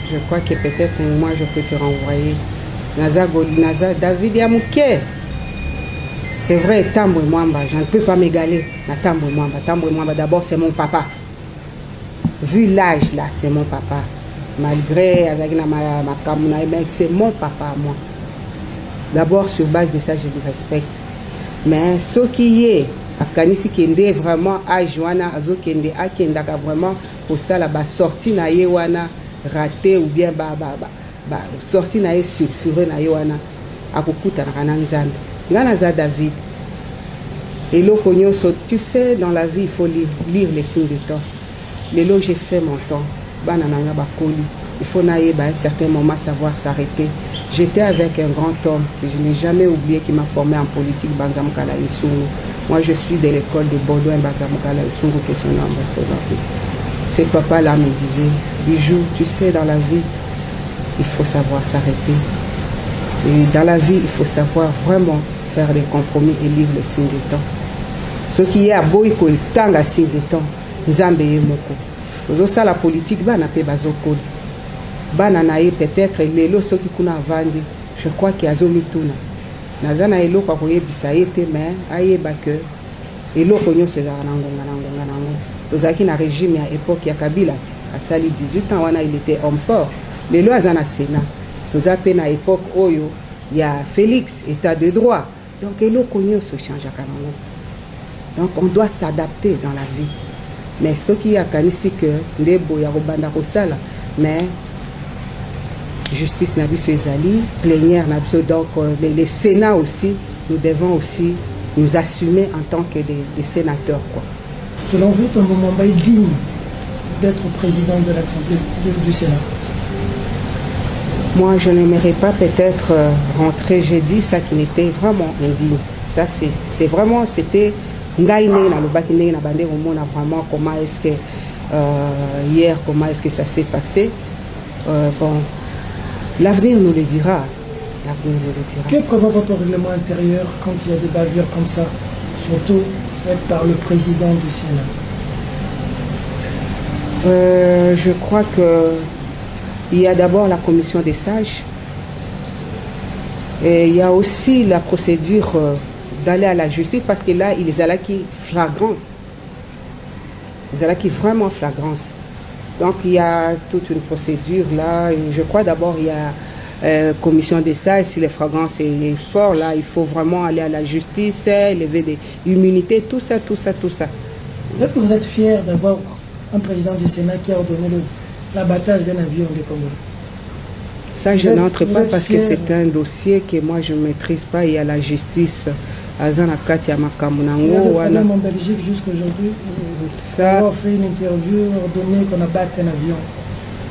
Je crois que peut-être moi je peux te renvoyer naza David ya muke. C'est vrai, Tambwe Mwamba, je ne peux pas m'égaler à Tambwe Mwamba. Tambwe Mwamba, d'abord, c'est mon papa. Vu l'âge, là, c'est mon papa. Malgré, mais c'est mon papa, moi. D'abord, sur base de ça, je le respecte. Mais ce qui est, à Kanisi Kende, vraiment, à Joana, à Zokende, à Kendaka, vraiment, pour ça, là, sorti na yewana, raté, ou bien, sorti na ye sulfureux na yewana, à Kukuta, na Kananzande. Ganaza David. Et tu sais, dans la vie, il faut lire les signes du temps. Les lots, j'ai fait mon temps. Il faut naïe, à un certain moment savoir s'arrêter. J'étais avec un grand homme que je n'ai jamais oublié qui m'a formé en politique, Banzamukala Isungu. Moi, je suis de l'école de Bordeaux, Banzamukala Isungu, qui est son nom représenté. Ce papa-là me disait, Bijou, tu sais, dans la vie, il faut savoir s'arrêter. Et dans la vie, il faut savoir vraiment faire des compromis et lire le signe du temps. Ce qui est à Boïko, il tang à signe du temps. Nzambe ye moko. Ozosa la politique, ba na pe bazokol. Ba na nae peut-être lelo soki kuna vandi. Je crois qu'il y a zomituna. Nazana elo kwa koyebisa ete mais ayeba que eloko nyonso ezala na ngonga. Tozaki na régime ya époque ya Kabila. À sali 18 ans wana il était homme fort. Lelo azana Sénat. Tozape na époque oyo ya Félix état de droit. Donc eloko nyonso change à Kamango. Donc on doit s'adapter dans la vie. Mais ce qui a kanisi que ndebo ya robanda kosala mais justice Nabiso Ezali, plénière Nabiso, donc les Sénats aussi, nous devons aussi nous assumer en tant que des sénateurs, quoi. Selon vous, Tombo Mwamba est digne d'être président de l'Assemblée du Sénat? Moi, je n'aimerais pas peut-être rentrer, j'ai dit ça qui n'était vraiment indigne. Ça, c'est vraiment, c'était vraiment comment est-ce que hier, comment est-ce que ça s'est passé. Bon, l'avenir nous le dira. L'avenir nous le dira. Que prévoit votre règlement intérieur quand il y a des bavures comme ça, surtout faites par le président du Sénat? Je crois qu'il y a d'abord la commission des sages et il y a aussi la procédure d'aller à la justice parce que là, il y a qui flagrance. Il y a qui vraiment flagrance. Donc il y a toute une procédure là. Et je crois d'abord il y a commission des sages, si les flagrances est fort là, il faut vraiment aller à la justice, lever des immunités, tout ça. Est-ce que vous êtes fier d'avoir un président du Sénat qui a ordonné l'abattage d'un avion des Congolais? Ça, je n'entre pas parce que c'est un dossier que moi je ne maîtrise pas. Il y a la justice. Il y a des problèmes en Belgique jusqu'aujourd'hui. Ça a fait une interview, ordonné qu'on abatte un avion.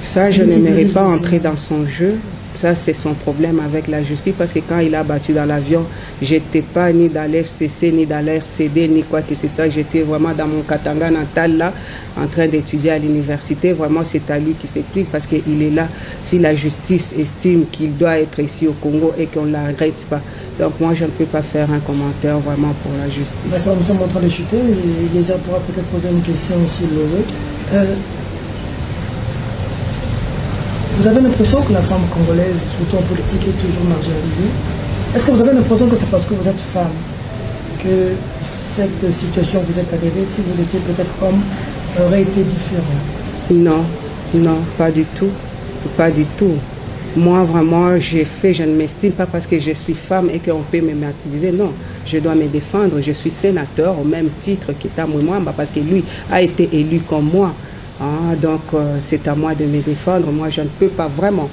Ça, je n'aimerais pas entrer dans son jeu. Ça, c'est son problème avec la justice parce que quand il a battu dans l'avion, j'étais pas ni dans l'FCC, ni dans l'RCD, ni quoi que ce soit. J'étais vraiment dans mon Katanga natal là, en train d'étudier à l'université. Vraiment, c'est à lui qui s'explique parce qu'il est là. Si la justice estime qu'il doit être ici au Congo et qu'on ne l'arrête pas. Donc moi, je ne peux pas faire un commentaire vraiment pour la justice. D'accord, nous sommes en train de chuter. Lézard pourra peut-être poser une question aussi, le Vous avez l'impression que la femme congolaise, surtout en politique, est toujours marginalisée? Est-ce que vous avez l'impression que c'est parce que vous êtes femme que cette situation vous est arrivée? Si vous étiez peut-être homme, ça aurait été différent? Non, pas du tout. Pas du tout. Moi, vraiment, je ne m'estime pas parce que je suis femme et qu'on peut me martyriser. Non, je dois me défendre. Je suis sénateur au même titre qu'État Mwamba parce que lui a été élu comme moi. Donc, c'est à moi de me défendre. Moi, je ne peux pas vraiment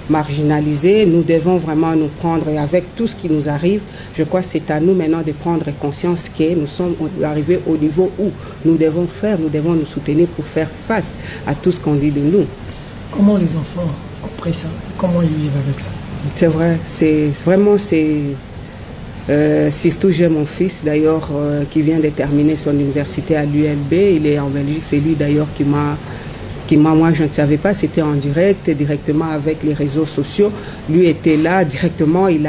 marginaliser. Nous devons vraiment nous prendre, et avec tout ce qui nous arrive, je crois que c'est à nous maintenant de prendre conscience que nous sommes arrivés au niveau où nous devons nous soutenir pour faire face à tout ce qu'on dit de nous. Comment les enfants, après ça, comment ils vivent avec ça? C'est vrai, c'est vraiment, surtout j'ai mon fils d'ailleurs qui vient de terminer son université à l'ULB, il est en Belgique, c'est lui d'ailleurs qui m'a, moi je ne savais pas, c'était en direct, directement avec les réseaux sociaux, lui était là directement, il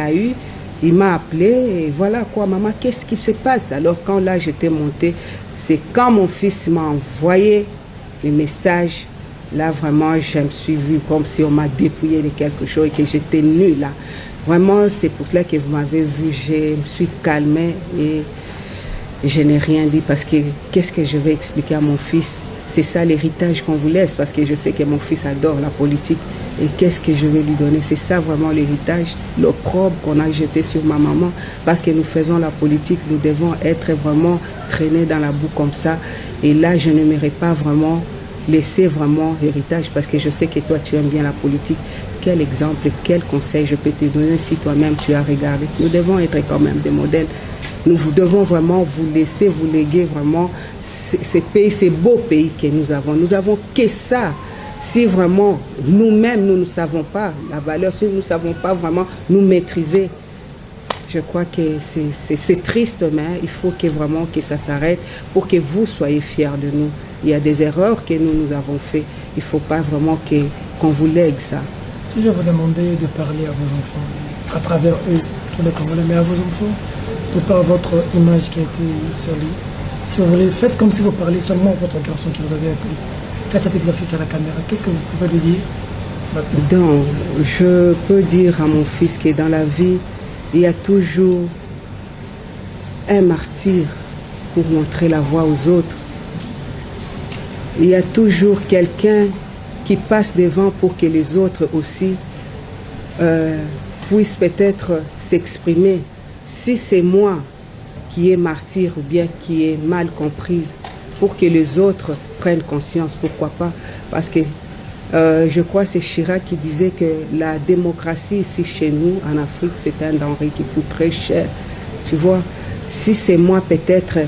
m'a appelé et voilà quoi, maman, qu'est-ce qui se passe? Alors quand là j'étais montée, c'est quand mon fils m'a envoyé les messages, là vraiment je me suis vue comme si on m'a dépouillé de quelque chose et que j'étais nue là. Vraiment, c'est pour cela que vous m'avez vu, je me suis calmée et je n'ai rien dit parce que qu'est-ce que je vais expliquer à mon fils? C'est ça l'héritage qu'on vous laisse parce que je sais que mon fils adore la politique et qu'est-ce que je vais lui donner? C'est ça vraiment l'héritage, l'opprobre qu'on a jeté sur ma maman parce que nous faisons la politique, nous devons être vraiment traînés dans la boue comme ça et là je n'aimerais pas vraiment laisser vraiment l'héritage parce que je sais que toi tu aimes bien la politique. Quel exemple, quel conseil je peux te donner si toi-même tu as regardé? Nous devons être quand même des modèles. Nous devons vraiment vous laisser, vous léguer vraiment ces pays, ces beaux pays que nous avons. Nous avons que ça. Si vraiment nous-mêmes, nous ne savons pas la valeur, si nous ne savons pas vraiment nous maîtriser, je crois que c'est triste, mais il faut que vraiment que ça s'arrête pour que vous soyez fiers de nous. Il y a des erreurs que nous avons faites. Il ne faut pas vraiment qu'on vous lègue ça. Si je vous demandais de parler à vos enfants, à travers eux, tous les Congolais, mais à vos enfants, de par votre image qui a été salie, si vous voulez, faites comme si vous parliez seulement à votre garçon qui vous avait appelé. Faites cet exercice à la caméra. Qu'est-ce que vous pouvez lui dire maintenant? Donc, je peux dire à mon fils que dans la vie, il y a toujours un martyr pour montrer la voie aux autres. Il y a toujours quelqu'un qui passe devant pour que les autres aussi puissent peut-être s'exprimer. Si c'est moi qui est martyr ou bien qui est mal comprise, pour que les autres prennent conscience, pourquoi pas? Parce que Je crois que c'est Chirac qui disait que la démocratie ici chez nous, en Afrique, c'est un denrée qui coûte très cher. Tu vois, si c'est moi peut-être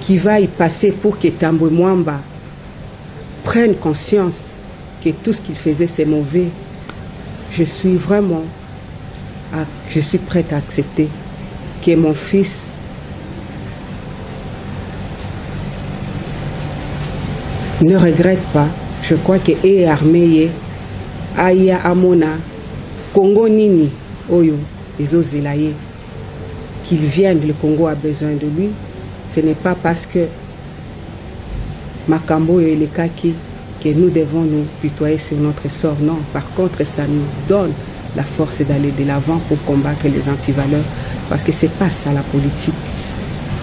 qui va y passer pour que Tambwe Mwamba prenne conscience que tout ce qu'il faisait c'est mauvais, je suis prête à accepter que mon fils ne regrette pas. Je crois que est armé aya amona Congo nini oyo ezozelaye qu'il vienne, le Congo a besoin de lui. Ce n'est pas parce que Makambo et les Kaki que nous devons nous tutoyer sur notre sort. Non, par contre, ça nous donne la force d'aller de l'avant pour combattre les antivaleurs. Parce que c'est pas ça la politique.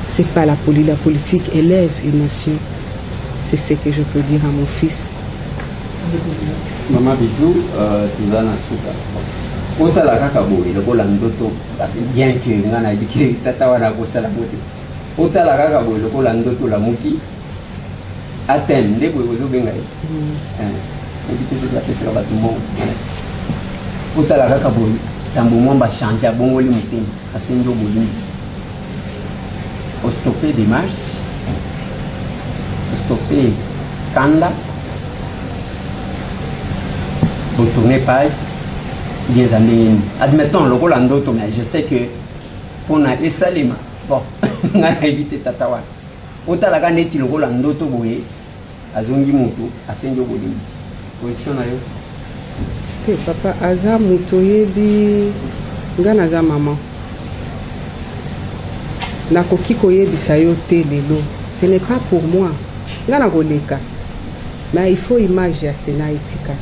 C'est pas la politique. La politique élève une nation. C'est ce que je peux dire à mon fils. Maman Bijou, tuzana suka. Otala kaka boye lokola ndoto parce bien que ngana biki tata wana kosala moto. Otala kaka boye lokola ndoto la muki. Atem nde boye ozobenga eti. Ebite se la pesa ba tout monde. Otala kaka boye Tambwe Mwamba changer bongoli mutema asenjo bolisi. Au stopper des marches. Au stopper Kanda. Pour tourner page, bien amis. Admettons, le rôle en d'autres, mais je sais que pour na Salima, bon, on a évité Tatawa. Autant la gagne le rôle en d'autres, boye, à Zongi Moto, à Senjo Bolis. Position na yo. Papa, Aza Mutoye bi Nganaza maman. Nakoki koye bisayo te lelo. Ce n'est pas pour moi. Ngana goleka. Mais il faut image ya Sénat etika.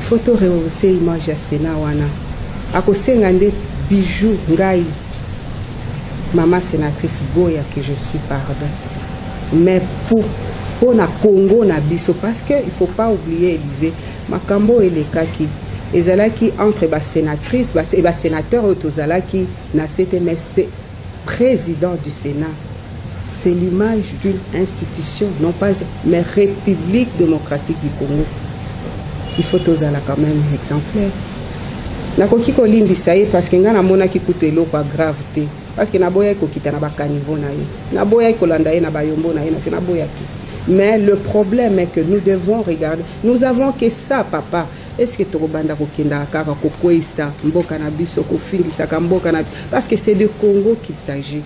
Il faut te rehausser l'image ya Sénat wana. Akosenga nde bijou ngai. Maman sénatrice Goya que je suis pardon. Mais pour na Congo na biso parce que il faut pas oublier Élysée Makambo et les Kaki. Ezalaki entre ba sénatrice et ba sénateur autozalaki na CTMS président du Sénat. C'est l'image d'une institution, non pas mais République démocratique du Congo. Il faut tozala quand même exemplaire. Nakoki kolimbisa ye parce que ngana mona ki kutelo kwa gravité. Parce que naboya ko kita na bakanivo na ye. Naboya ko landa ye na bayombo na ye na senaboya ki. Mais le problème est que nous devons regarder. Nous avons que ça, papa. Est-ce que tu as kenda kaka kokoisa mboka na biso ko fingisa ka mboka na parce que c'est de Congo qu'il s'agit.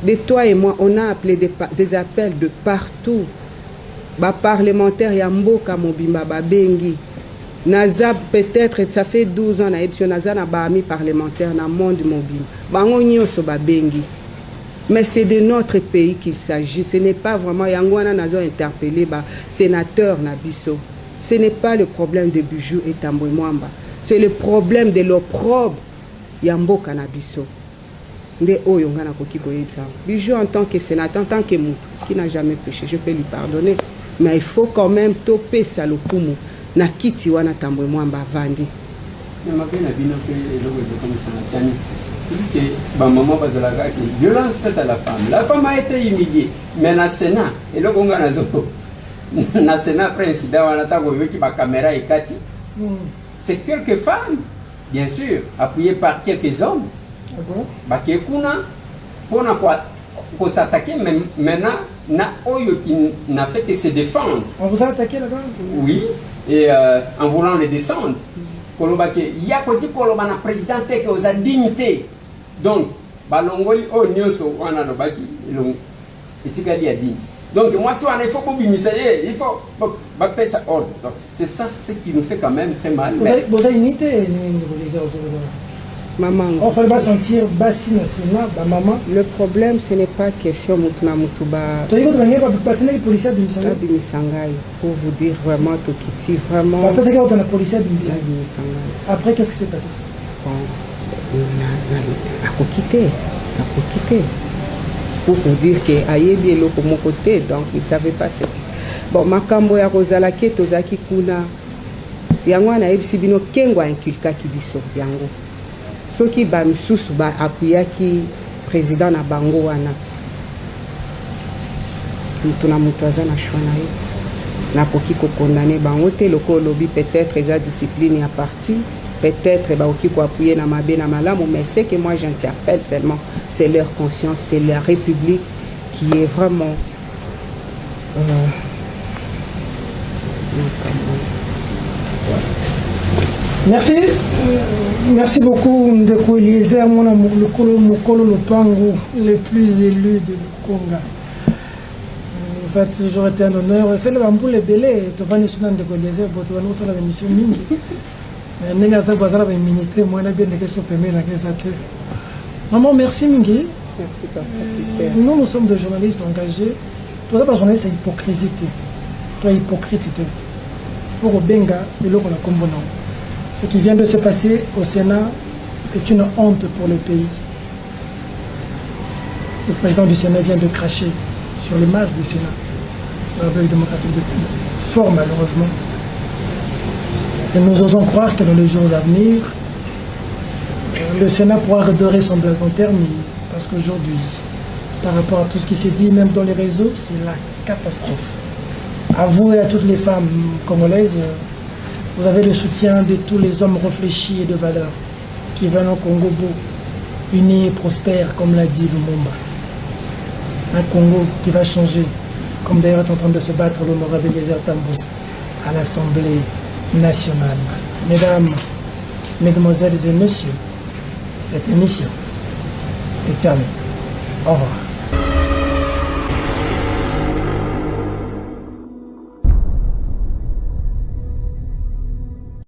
De toi et moi, on a appelé des appels de partout. Ba parlementaire ya mboka mobimba ba bengi. Naza peut-être ça fait 12 ans na epsion naza na ba ami parlementaire na monde mobile. Bango nyoso ba bengi. Mais c'est de notre pays qu'il s'agit. Ce n'est pas vraiment Yangwana nazo interpellé ba sénateur na biso. Ce n'est pas le problème de Bijou et Tambwe Mwamba. C'est le problème de l'opprobre Yamboka na biso. Nde oyo ngana koki koyetsa. Bijou en tant que sénateur, en tant que moutou qui n'a jamais péché, je peux lui pardonner. Mais il faut quand même toper ça le pumu. Na kiti wana Tambwe Mwamba vandi. Mais ma belle a bien fait le comme ça na tiani. Que ma maman va la gare violence faite à la femme. La femme a été humiliée. Mais na Sénat et le Congo na zoko. Na Sénat après incident on attend que la caméra est kati. C'est quelques femmes, bien sûr, appuyées par quelques hommes. Bah kuna pour na pour s'attaquer mais maintenant na oyo qui n'a fait que se défendre. On vous a attaqué là-bas? Oui, et en voulant les descendre. Il y a côté pour le président qui aux dignité. Donc, balongoli o nyoso wana no baki etikali adi. Donc moi si on il faut il faut baper ça ordre. Donc c'est ça ce qui nous fait quand même très mal. Vous avez une idée maman. On fait pas sentir bassi na Sénat ba maman. Le problème ce n'est pas question mutuna mutuba. Tu veux venir pas patiner policier de Misangai pour vous dire vraiment tout qui vraiment. Après c'est quand on a policier de Misangai. Après qu'est-ce qui s'est passé? Bon, à quitter. Pour vous dire que ayebi eloko mon côté donc il savait pas ce. Bon makambo ya kozala ke tozaki kuna yango na ebisi bino kengo inculka ki biso yango. Soki ba misusu ba apuyaki président na bango wana. Mutuna mutu aza na choix na ye. nakoki kokondane bango te loko lobby peut-être eza discipline ya parti peut-être bakoki koappuyer na mabe na malamu, mais ce que moi j'interpelle seulement c'est leur conscience, c'est la République qui est vraiment Merci. Merci beaucoup, Ndeko Eliezer, mon amour, le Mokolo Lopango, le plus élu de Lukonga. Ça a toujours été un honneur. C'est le bambou le belé, tu vas nous soutenir Ndeko Eliezer, tu vas nous faire la mission mingi. Mais nous avons besoin d'une minute, moi, on a bien des questions permis dans les athées. Maman, merci Mingi. Merci, papa. Nous sommes des journalistes engagés. Toi, pas journaliste, c'est hypocrisie. Toi, hypocrite. Pour au Benga, et l'eau qu'on a comme bon nom. Ce qui vient de se passer au Sénat est une honte pour le pays. Le président du Sénat vient de cracher sur l'image du Sénat, la République démocratique du pays. Fort malheureusement. Et nous osons croire que dans les jours à venir, le Sénat pourra redorer son blason thermique. Parce qu'aujourd'hui, par rapport à tout ce qui s'est dit, même dans les réseaux, c'est la catastrophe. À vous et à toutes les femmes congolaises, vous avez le soutien de tous les hommes réfléchis et de valeur qui veulent un Congo beau, uni et prospère, comme l'a dit Lumumba. Un Congo qui va changer, comme d'ailleurs est en train de se battre l'honorable Eliezer Tambo à l'Assemblée nationale. Mesdames, Mesdemoiselles et Messieurs, cette émission est terminée. Au revoir.